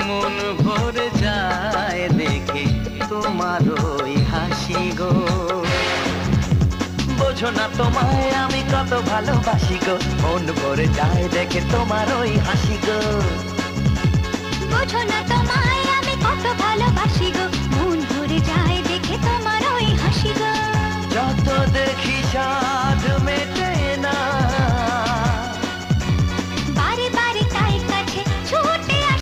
মন ভরে যায় দেখে তোমার ওই হাসি গো। বোঝো না তোমায় আমি কত ভালোবাসি গো, মন ভরে যায় দেখে তোমার ওই হাসি গো।